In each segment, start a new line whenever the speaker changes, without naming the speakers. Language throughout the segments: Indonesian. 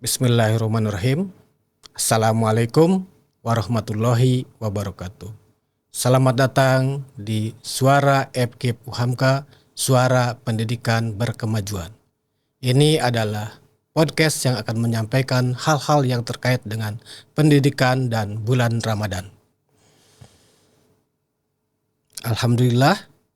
Bismillahirrahmanirrahim. Assalamualaikum warahmatullahi wabarakatuh. Selamat datang di Suara FKIP UHAMKA, Suara Pendidikan Berkemajuan. Ini adalah podcast yang akan menyampaikan hal-hal yang terkait dengan pendidikan dan bulan Ramadan.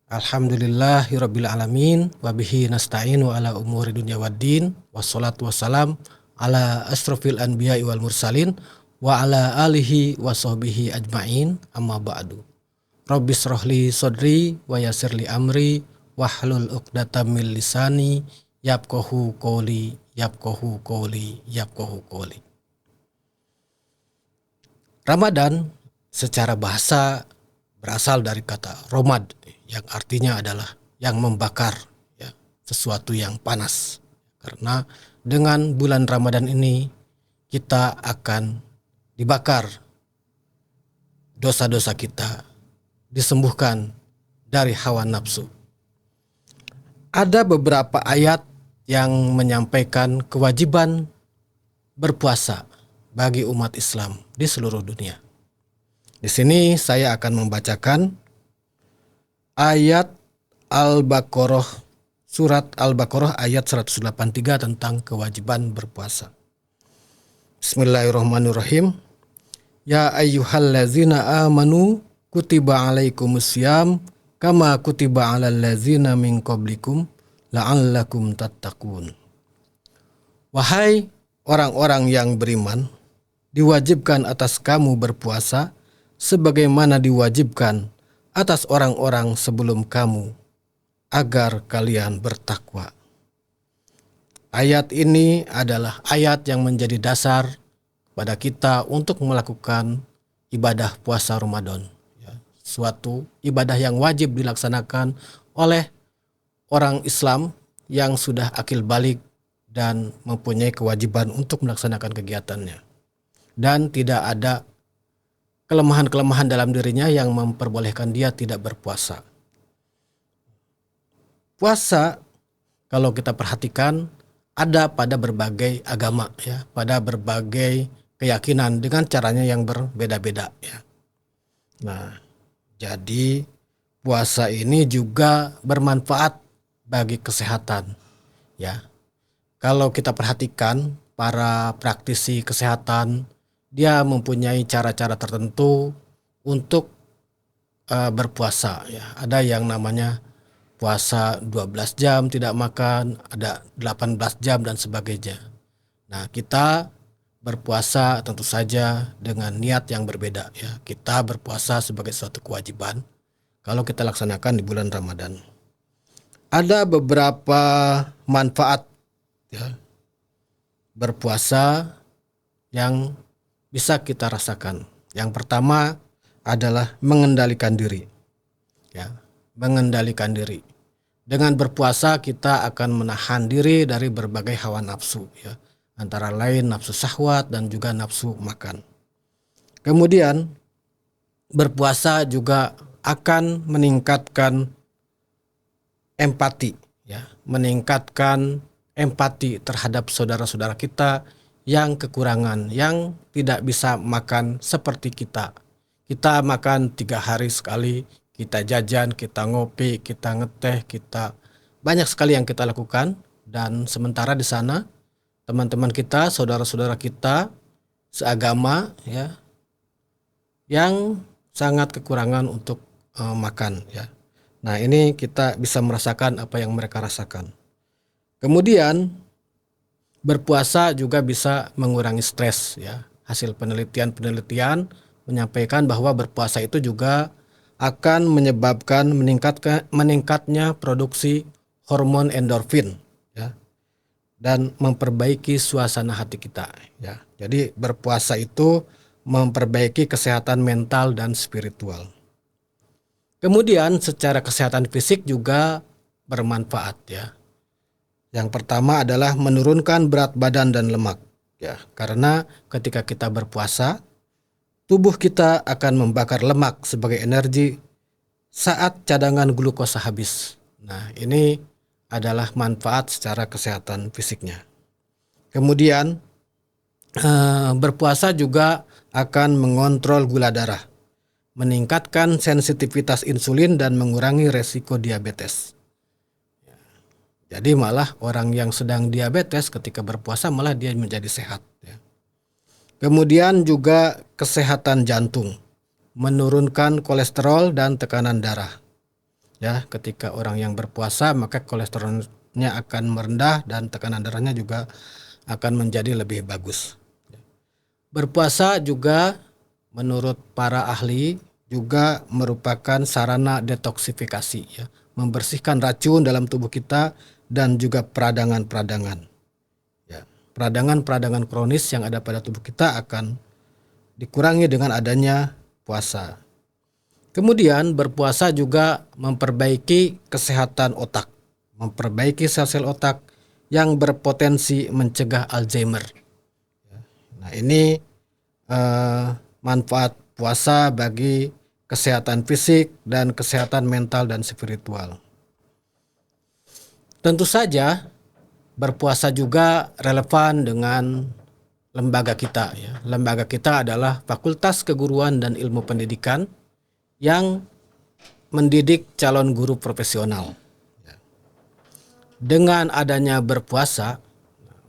Alhamdulillahirabbil alamin wa bihi nasta'inu ala umuri dunya waddin wassalatu wassalam ala asrofil anbiya'i wal mursalin wa ala alihi wa sahbihi ajma'in amma ba'du. Rabbis rohli sodri wa yasirli amri wahlul uqdatam min lisani yafqahu qawli. Ramadan secara bahasa berasal dari kata romad yang artinya adalah yang membakar, ya, sesuatu yang panas. Karena dengan bulan Ramadan ini kita akan dibakar, dosa-dosa kita disembuhkan dari hawa nafsu. Ada beberapa ayat yang menyampaikan kewajiban berpuasa bagi umat Islam di seluruh dunia. Di sini saya akan membacakan ayat Al-Baqarah, surat Al-Baqarah ayat 183 tentang kewajiban berpuasa. Bismillahirrahmanirrahim. Ya ayyuhallazina amanu kutiba alaikumusiyam kama kutiba alal ladzina min qablikum la'allakum tattaqun. Wahai orang-orang yang beriman, diwajibkan atas kamu berpuasa sebagaimana diwajibkan atas orang-orang sebelum kamu agar kalian bertakwa. Ayat ini adalah ayat yang menjadi dasar pada kita untuk melakukan ibadah puasa Ramadan. Suatu ibadah yang wajib dilaksanakan oleh orang Islam yang sudah akil balik dan mempunyai kewajiban untuk melaksanakan kegiatannya. Dan tidak ada kelemahan-kelemahan dalam dirinya yang memperbolehkan dia tidak berpuasa. Puasa, kalau kita perhatikan, ada pada berbagai agama, ya, pada berbagai keyakinan dengan caranya yang berbeda-beda, ya. Nah, jadi puasa ini juga bermanfaat bagi kesehatan, ya. Kalau kita perhatikan para praktisi kesehatan, dia mempunyai cara-cara tertentu untuk berpuasa, ya. Ada yang namanya puasa 12 jam tidak makan, ada 18 jam dan sebagainya. Nah, kita berpuasa tentu saja dengan niat yang berbeda, ya. Kita berpuasa sebagai suatu kewajiban kalau kita laksanakan di bulan Ramadan. Ada beberapa manfaat, ya, berpuasa yang bisa kita rasakan. Yang pertama adalah mengendalikan diri. Ya, mengendalikan diri. Dengan berpuasa kita akan menahan diri dari berbagai hawa nafsu, ya. Antara lain nafsu syahwat dan juga nafsu makan. Kemudian berpuasa juga akan meningkatkan empati, ya, meningkatkan empati terhadap saudara-saudara kita yang kekurangan, yang tidak bisa makan seperti kita. Kita makan 3 hari sekali, kita jajan, kita ngopi, kita ngeteh, kita banyak sekali yang kita lakukan. Dan sementara di sana teman-teman kita, saudara-saudara kita seagama, ya, yang sangat kekurangan untuk makan, ya. Nah, ini kita bisa merasakan apa yang mereka rasakan. Kemudian berpuasa juga bisa mengurangi stres, ya. Hasil penelitian menyampaikan bahwa berpuasa itu juga akan menyebabkan meningkatnya produksi hormon endorfin, ya, dan memperbaiki suasana hati kita, ya. Jadi berpuasa itu memperbaiki kesehatan mental dan spiritual. Kemudian secara kesehatan fisik juga bermanfaat, ya. Yang pertama adalah menurunkan berat badan dan lemak, ya. Karena ketika kita berpuasa, tubuh kita akan membakar lemak sebagai energi saat cadangan glukosa habis. Nah, ini adalah manfaat secara kesehatan fisiknya. Kemudian Berpuasa juga akan mengontrol gula darah, meningkatkan sensitivitas insulin dan mengurangi resiko diabetes. Jadi malah orang yang sedang diabetes ketika berpuasa malah dia menjadi sehat. Ya. Kemudian juga kesehatan jantung, menurunkan kolesterol dan tekanan darah. Ya, ketika orang yang berpuasa maka kolesterolnya akan merendah dan tekanan darahnya juga akan menjadi lebih bagus. Berpuasa juga menurut para ahli juga merupakan sarana detoksifikasi, ya, membersihkan racun dalam tubuh kita dan juga peradangan-peradangan. Ya, peradangan-peradangan kronis yang ada pada tubuh kita akan dikurangi dengan adanya puasa. Kemudian berpuasa juga memperbaiki kesehatan otak, memperbaiki sel-sel otak yang berpotensi mencegah Alzheimer. Nah, ini manfaat puasa bagi kesehatan fisik dan kesehatan mental dan spiritual. Tentu saja berpuasa juga relevan dengan lembaga kita, ya. Lembaga kita adalah Fakultas Keguruan dan Ilmu Pendidikan yang mendidik calon guru profesional. Dengan adanya berpuasa,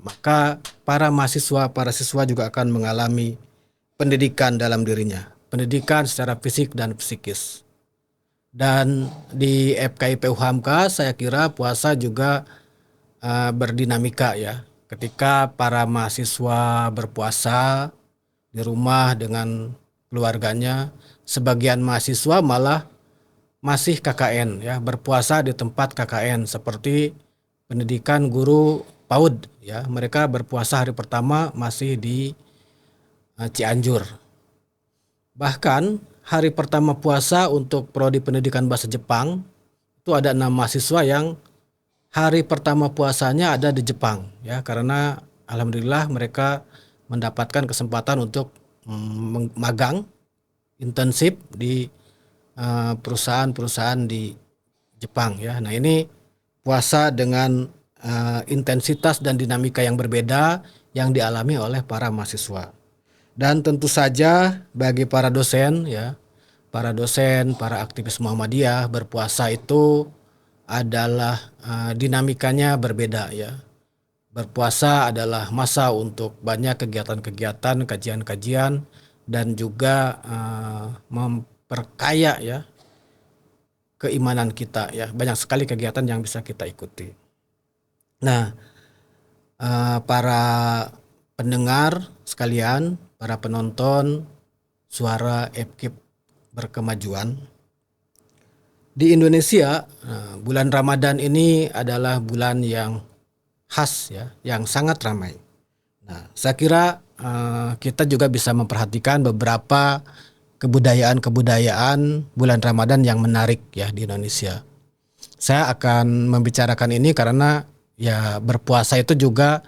maka para siswa juga akan mengalami pendidikan dalam dirinya, pendidikan secara fisik dan psikis. Dan di FKIP UHAMKA saya kira puasa juga berdinamika, ya. Ketika para mahasiswa berpuasa di rumah dengan keluarganya, sebagian mahasiswa malah masih KKN, ya, berpuasa di tempat KKN seperti pendidikan guru PAUD, ya. Mereka berpuasa hari pertama masih di Cianjur. Bahkan hari pertama puasa untuk prodi pendidikan bahasa Jepang itu ada 6 mahasiswa yang hari pertama puasanya ada di Jepang, ya, karena alhamdulillah mereka mendapatkan kesempatan untuk magang intensif di perusahaan-perusahaan di Jepang, ya. Nah, ini puasa dengan intensitas dan dinamika yang berbeda yang dialami oleh para mahasiswa. Dan tentu saja bagi para dosen, ya, para aktivis Muhammadiyah, berpuasa itu adalah dinamikanya berbeda, ya. Berpuasa adalah masa untuk banyak kegiatan-kegiatan, kajian-kajian, dan juga memperkaya, ya, keimanan kita, ya. Banyak sekali kegiatan yang bisa kita ikuti. Nah, para pendengar sekalian, para penonton suara FKIP berkemajuan, di Indonesia bulan Ramadan ini adalah bulan yang khas, ya, yang sangat ramai. Nah, saya kira kita juga bisa memperhatikan beberapa kebudayaan bulan Ramadan yang menarik, ya, di Indonesia. Saya akan membicarakan ini karena, ya, berpuasa itu juga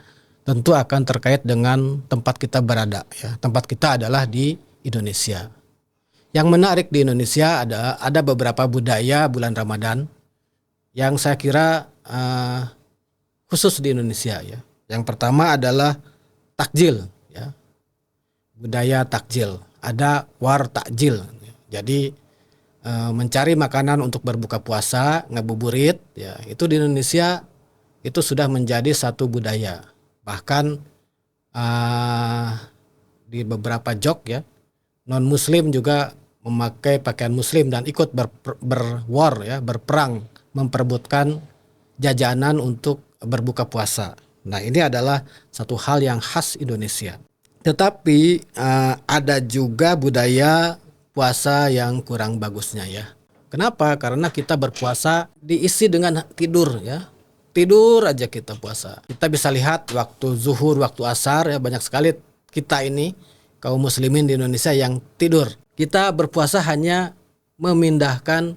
tentu akan terkait dengan tempat kita berada, ya. Tempat kita adalah di Indonesia. Yang menarik di Indonesia ada beberapa budaya bulan Ramadan yang saya kira khusus di Indonesia, ya. Yang pertama adalah takjil, ya. Budaya takjil. Ada war takjil. Jadi mencari makanan untuk berbuka puasa, ngabuburit, ya. Itu di Indonesia itu sudah menjadi satu budaya. Bahkan di beberapa jok, ya, non Muslim juga memakai pakaian Muslim dan ikut berwar, ya, berperang memperebutkan jajanan untuk berbuka puasa. Nah, ini adalah satu hal yang khas Indonesia. Tetapi ada juga budaya puasa yang kurang bagusnya, ya. Kenapa? Karena kita berpuasa diisi dengan tidur, ya. Tidur aja kita puasa. Kita bisa lihat waktu zuhur, waktu asar, ya, banyak sekali kita ini kaum muslimin di Indonesia yang tidur. Kita berpuasa hanya memindahkan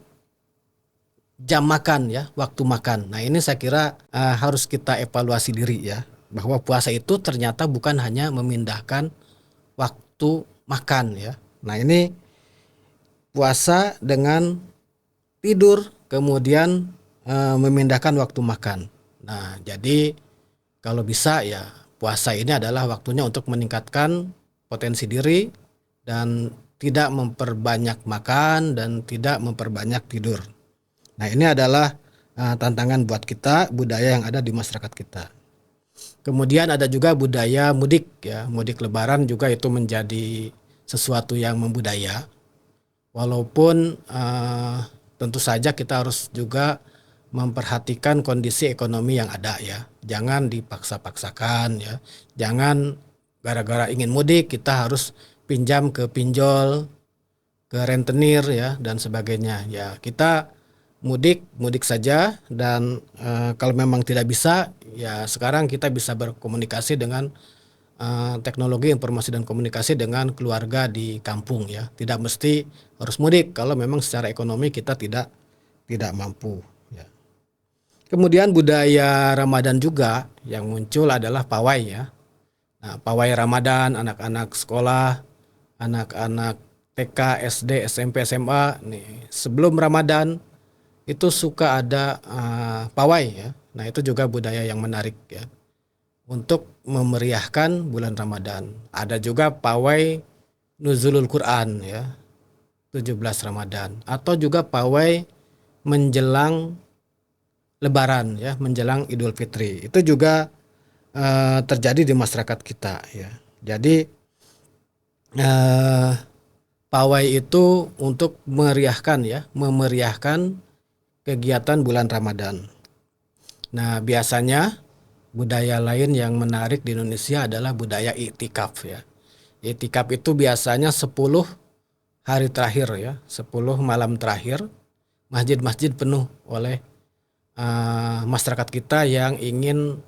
jam makan, ya, waktu makan. Nah, ini saya kira harus kita evaluasi diri, ya, bahwa puasa itu ternyata bukan hanya memindahkan waktu makan, ya. Nah, ini puasa dengan tidur kemudian memindahkan waktu makan. Nah, jadi kalau bisa, ya, puasa ini adalah waktunya untuk meningkatkan potensi diri dan tidak memperbanyak makan dan tidak memperbanyak tidur. Nah, ini adalah tantangan buat kita, budaya yang ada di masyarakat kita. Kemudian ada juga budaya mudik ya. Mudik lebaran juga itu menjadi sesuatu yang membudaya. Walaupun tentu saja kita harus juga memperhatikan kondisi ekonomi yang ada ya. Jangan dipaksa-paksakan ya. Jangan gara-gara ingin mudik kita harus pinjam ke pinjol, ke rentenir ya dan sebagainya. Ya, kita mudik saja dan kalau memang tidak bisa ya sekarang kita bisa berkomunikasi dengan teknologi informasi dan komunikasi dengan keluarga di kampung ya. Tidak mesti harus mudik kalau memang secara ekonomi kita tidak mampu ya. Kemudian budaya Ramadan juga yang muncul adalah pawai ya. Nah, pawai Ramadan, anak-anak sekolah, anak-anak TK, SD, SMP, SMA nih sebelum Ramadan itu suka ada pawai ya. Nah, itu juga budaya yang menarik ya untuk memeriahkan bulan Ramadan. Ada juga pawai Nuzulul Quran ya, 17 Ramadan atau juga pawai menjelang Lebaran ya, menjelang Idul Fitri. Itu juga terjadi di masyarakat kita ya. Jadi pawai itu untuk memeriahkan ya, memeriahkan kegiatan bulan Ramadan. Nah, biasanya budaya lain yang menarik di Indonesia adalah budaya iktikaf ya. Iktikaf itu biasanya 10 hari terakhir ya, 10 malam terakhir masjid-masjid penuh oleh masyarakat kita yang ingin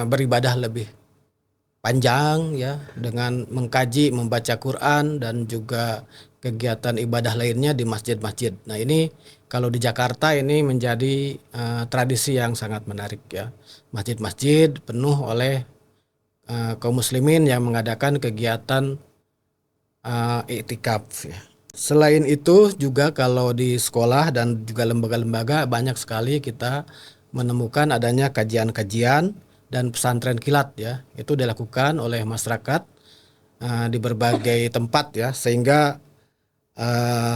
beribadah lebih panjang ya dengan mengkaji, membaca Quran dan juga kegiatan ibadah lainnya di masjid-masjid. Nah, ini kalau di Jakarta ini menjadi tradisi yang sangat menarik ya. Masjid-masjid penuh oleh kaum muslimin yang mengadakan kegiatan iktikaf ya. Selain itu juga kalau di sekolah dan juga lembaga-lembaga banyak sekali kita menemukan adanya kajian-kajian dan pesantren kilat ya. Itu dilakukan oleh masyarakat di berbagai tempat ya sehingga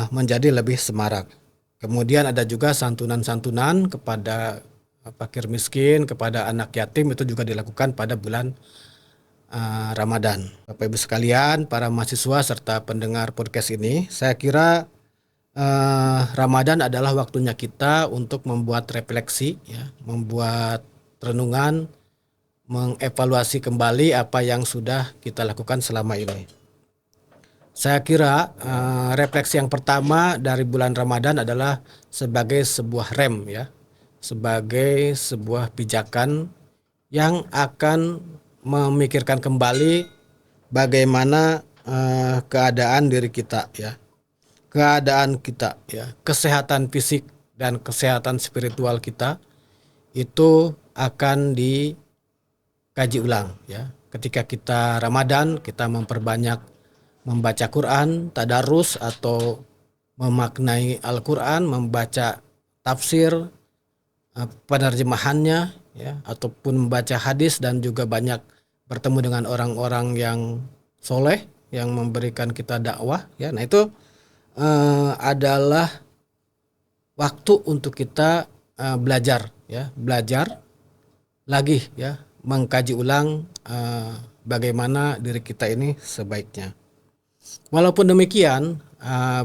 menjadi lebih semarak. Kemudian ada juga santunan-santunan kepada fakir miskin, kepada anak yatim itu juga dilakukan pada bulan Ramadan. Bapak Ibu sekalian, para mahasiswa serta pendengar podcast ini, saya kira Ramadan adalah waktunya kita untuk membuat refleksi ya, membuat renungan, mengevaluasi kembali apa yang sudah kita lakukan selama ini. Saya kira refleksi yang pertama dari bulan Ramadan adalah sebagai sebuah rem ya, sebagai sebuah pijakan yang akan memikirkan kembali bagaimana keadaan diri kita ya, keadaan kita ya, kesehatan fisik dan kesehatan spiritual kita itu akan dikaji ulang ya. Ketika kita Ramadan, kita memperbanyak membaca Quran, tadarus atau memaknai Al-Quran, membaca tafsir, penerjemahannya ya, ataupun membaca hadis dan juga banyak bertemu dengan orang-orang yang soleh yang memberikan kita dakwah ya. Nah, itu adalah waktu untuk kita belajar ya, belajar lagi ya, mengkaji ulang bagaimana diri kita ini sebaiknya. Walaupun demikian,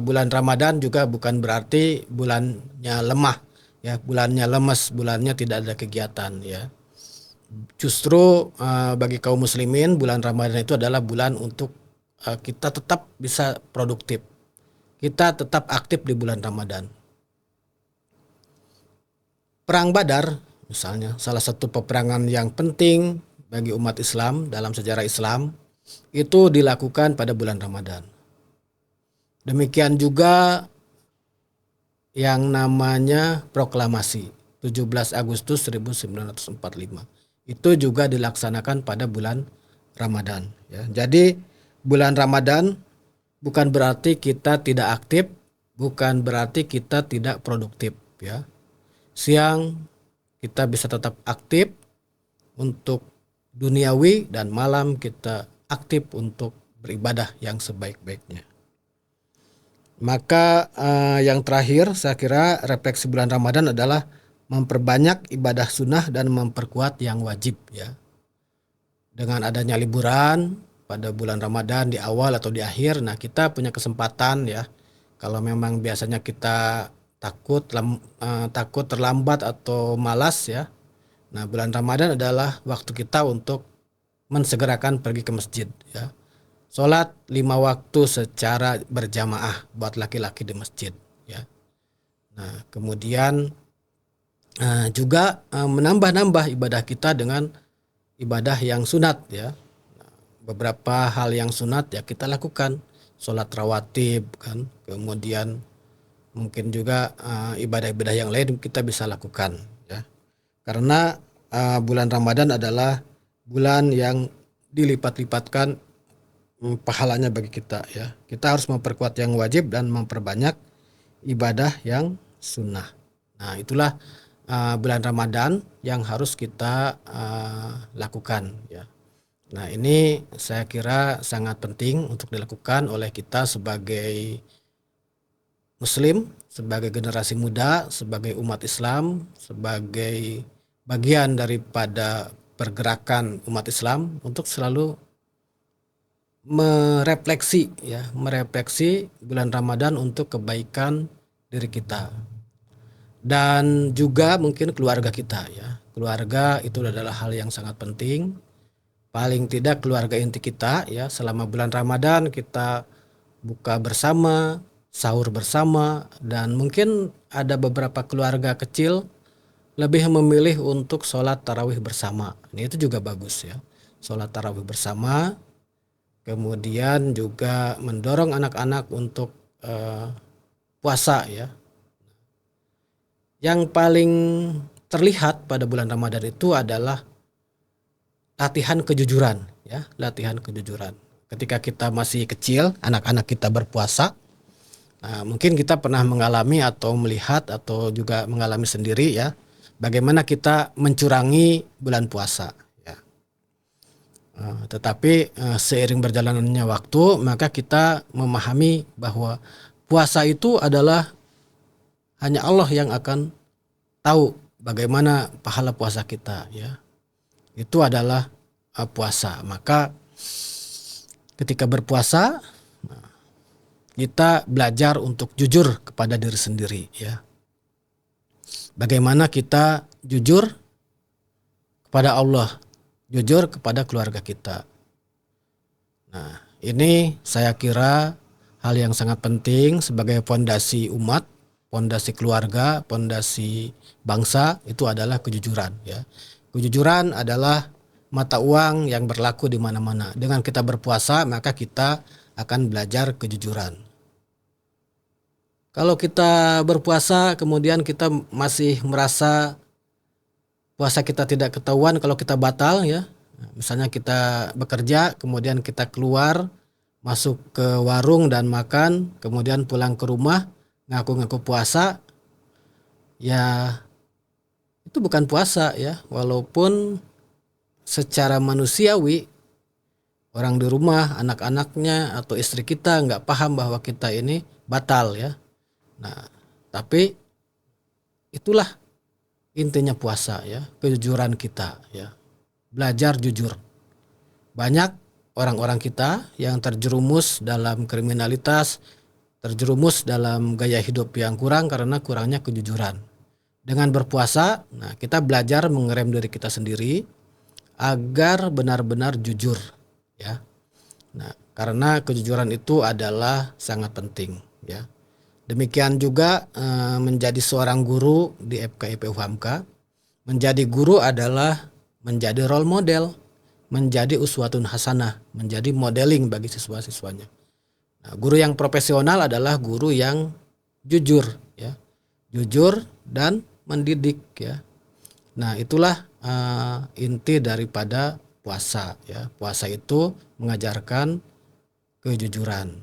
bulan Ramadan juga bukan berarti bulannya lemah ya, bulannya lemes, bulannya tidak ada kegiatan ya. Justru bagi kaum muslimin bulan Ramadan itu adalah bulan untuk kita tetap bisa produktif. Kita tetap aktif di bulan Ramadan. Perang Badar misalnya salah satu peperangan yang penting bagi umat Islam dalam sejarah Islam itu dilakukan pada bulan Ramadan. Demikian juga yang namanya proklamasi 17 Agustus 1945. Itu juga dilaksanakan pada bulan Ramadan ya. Jadi bulan Ramadan bukan berarti kita tidak aktif, bukan berarti kita tidak produktif ya. Siang kita bisa tetap aktif untuk duniawi dan malam kita aktif untuk beribadah yang sebaik-baiknya. Maka yang terakhir saya kira refleksi bulan Ramadan adalah memperbanyak ibadah sunnah dan memperkuat yang wajib ya. Dengan adanya liburan pada bulan Ramadan di awal atau di akhir, nah kita punya kesempatan ya. Kalau memang biasanya kita takut terlambat atau malas ya. Nah, bulan Ramadan adalah waktu kita untuk mensegerakan pergi ke masjid ya. Sholat 5 waktu secara berjamaah buat laki-laki di masjid ya. Nah, kemudian juga menambah-nambah ibadah kita dengan ibadah yang sunat ya. Beberapa hal yang sunat ya kita lakukan, sholat rawatib kan, kemudian mungkin juga ibadah-ibadah yang lain kita bisa lakukan ya. Karena bulan Ramadan adalah bulan yang dilipat-lipatkan pahalanya bagi kita ya. Kita harus memperkuat yang wajib dan memperbanyak ibadah yang sunnah. Nah, itulah bulan Ramadan yang harus kita lakukan ya. Nah, ini saya kira sangat penting untuk dilakukan oleh kita sebagai Muslim, sebagai generasi muda, sebagai umat Islam, sebagai bagian daripada pergerakan umat Islam untuk selalu merefleksi bulan Ramadan untuk kebaikan diri kita dan juga mungkin keluarga kita ya. Keluarga itu adalah hal yang sangat penting. Paling tidak keluarga inti kita ya, selama bulan Ramadan kita buka bersama, sahur bersama, dan mungkin ada beberapa keluarga kecil lebih memilih untuk sholat tarawih bersama. Ini itu juga bagus ya, sholat tarawih bersama. Kemudian juga mendorong anak-anak untuk puasa ya. Yang paling terlihat pada bulan Ramadan itu adalah latihan kejujuran ya, latihan kejujuran. Ketika kita masih kecil, anak-anak kita berpuasa, mungkin kita pernah mengalami atau melihat atau juga mengalami sendiri ya, bagaimana kita mencurangi bulan puasa. Tetapi seiring berjalannya waktu, maka kita memahami bahwa puasa itu adalah hanya Allah yang akan tahu bagaimana pahala puasa kita ya. Itu adalah puasa. Maka ketika berpuasa kita belajar untuk jujur kepada diri sendiri ya. Bagaimana kita jujur kepada Allah, jujur kepada keluarga kita. Nah, ini saya kira hal yang sangat penting sebagai fondasi umat, fondasi keluarga, fondasi bangsa, itu adalah kejujuran ya. Kejujuran adalah mata uang yang berlaku di mana-mana. Dengan kita berpuasa, maka kita akan belajar kejujuran. Kalau kita berpuasa kemudian kita masih merasa puasa kita tidak ketahuan kalau kita batal ya. Misalnya kita bekerja, kemudian kita keluar, masuk ke warung dan makan, kemudian pulang ke rumah, ngaku-ngaku puasa, ya itu bukan puasa ya. Walaupun secara manusiawi, orang di rumah, anak-anaknya atau istri kita nggak paham bahwa kita ini batal ya. Nah, tapi itulah intinya puasa ya, kejujuran kita ya. Belajar jujur. Banyak orang-orang kita yang terjerumus dalam kriminalitas, terjerumus dalam gaya hidup yang kurang karena kurangnya kejujuran. Dengan berpuasa, nah kita belajar mengerem diri kita sendiri agar benar-benar jujur ya. Nah, karena kejujuran itu adalah sangat penting ya. Demikian juga menjadi seorang guru di FKIP UHAMKA. Menjadi guru adalah menjadi role model, menjadi uswatun hasanah, menjadi modeling bagi siswa-siswanya. Nah, guru yang profesional adalah guru yang jujur ya. Jujur dan mendidik ya. Nah, itulah inti daripada puasa ya. Puasa itu mengajarkan kejujuran.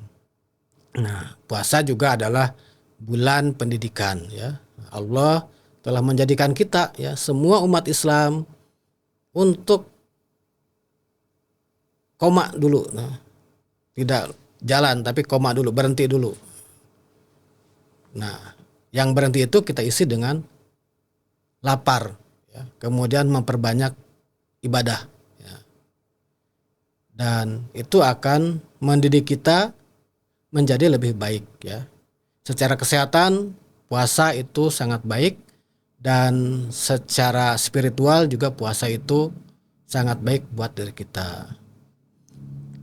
Nah, puasa juga adalah bulan pendidikan ya. Allah telah menjadikan kita ya, semua umat Islam untuk koma dulu. Nah, tidak jalan tapi koma dulu, berhenti dulu. Nah, yang berhenti itu kita isi dengan lapar, ya. Kemudian memperbanyak ibadah, ya. Dan itu akan mendidik kita menjadi lebih baik, ya. Secara kesehatan puasa itu sangat baik, dan secara spiritual juga puasa itu sangat baik buat diri kita.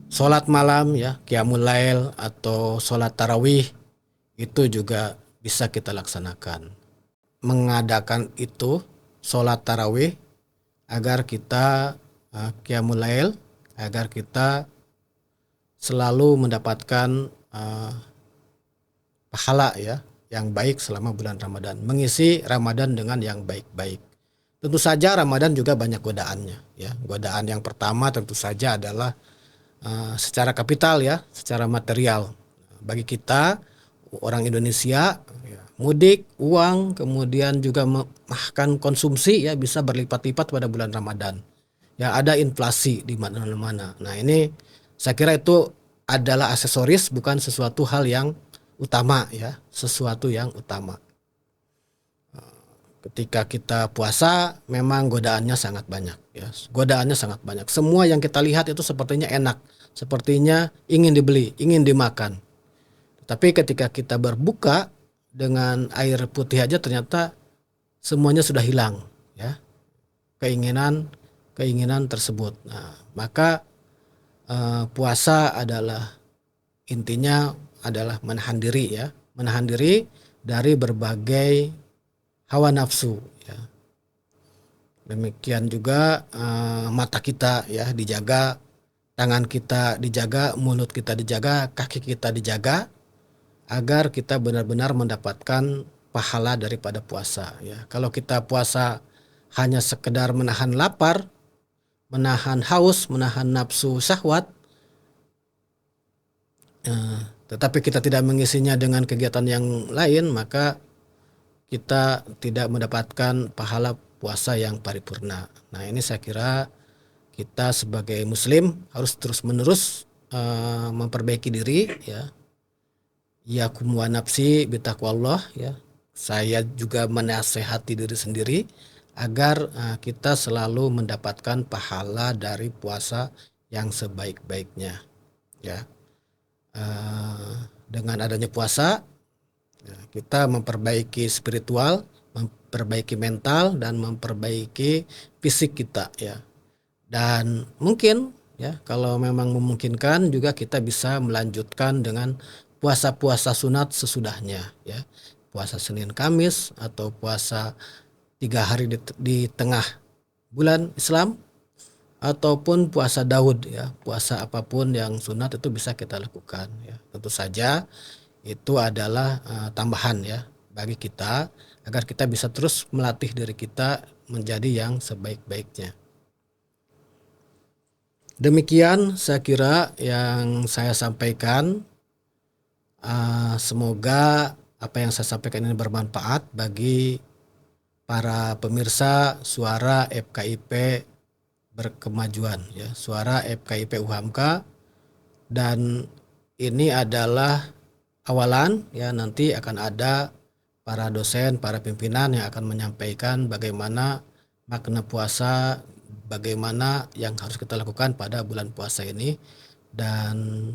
Sholat malam, ya, qiyamul lail atau sholat tarawih itu juga bisa kita laksanakan. Mengadakan itu sholat tarawih agar kita qiyamul lail, agar kita selalu mendapatkan pahala, ya, yang baik selama bulan Ramadan, mengisi Ramadan dengan yang baik-baik. Tentu saja Ramadan juga banyak godaannya, ya. Godaan yang pertama tentu saja adalah secara kapital, ya, secara material. Bagi kita orang Indonesia, ya, mudik, uang, kemudian juga makan konsumsi, ya, bisa berlipat-lipat pada bulan Ramadan. Ya, ada inflasi di mana-mana. Nah, ini saya kira itu adalah aksesoris, bukan sesuatu hal yang utama, ya, sesuatu yang utama. Ketika kita puasa memang godaannya sangat banyak, ya. Godaannya sangat banyak. Semua yang kita lihat itu sepertinya enak, sepertinya ingin dibeli, ingin dimakan. Tapi ketika kita berbuka dengan air putih aja ternyata semuanya sudah hilang, ya. Keinginan tersebut. Nah, maka puasa adalah intinya adalah menahan diri, ya. Menahan diri dari berbagai hawa nafsu, ya. Demikian juga mata kita, ya, dijaga, tangan kita dijaga, mulut kita dijaga, kaki kita dijaga, agar kita benar-benar mendapatkan pahala daripada puasa, ya. Kalau kita puasa hanya sekedar menahan lapar, menahan haus, menahan nafsu syahwat, tetapi kita tidak mengisinya dengan kegiatan yang lain, maka kita tidak mendapatkan pahala puasa yang paripurna. Nah, ini saya kira kita sebagai muslim harus terus-menerus memperbaiki diri, ya. Yakum wa nafsi bitaqwallah, ya. Saya juga menasehati diri sendiri agar kita selalu mendapatkan pahala dari puasa yang sebaik-baiknya, ya. Dengan adanya puasa, ya, kita memperbaiki spiritual, memperbaiki mental, dan memperbaiki fisik kita, ya. Dan mungkin, ya, kalau memang memungkinkan juga kita bisa melanjutkan dengan puasa-puasa sunat sesudahnya, ya. Puasa Senin Kamis atau puasa 3 hari di tengah bulan Islam, ataupun puasa Daud, ya. Puasa apapun yang sunat itu bisa kita lakukan, ya. Tentu saja itu adalah tambahan, ya, bagi kita agar kita bisa terus melatih diri kita menjadi yang sebaik-baiknya. Demikian saya kira yang saya sampaikan. Semoga apa yang saya sampaikan ini bermanfaat bagi para pemirsa suara FKIP Berkemajuan, ya, suara FKIP UHAMKA, dan ini adalah awalan, ya. Nanti akan ada para dosen, para pimpinan yang akan menyampaikan bagaimana makna puasa, bagaimana yang harus kita lakukan pada bulan puasa ini, dan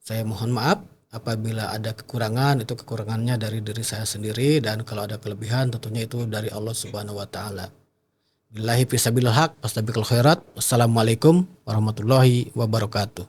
saya mohon maaf apabila ada kekurangan, itu kekurangannya dari diri saya sendiri, dan kalau ada kelebihan tentunya itu dari Allah Subhanahu wa taala. Billahi fisabilil haq, fastabiqul khairat. Wassalamualaikum warahmatullahi wabarakatuh.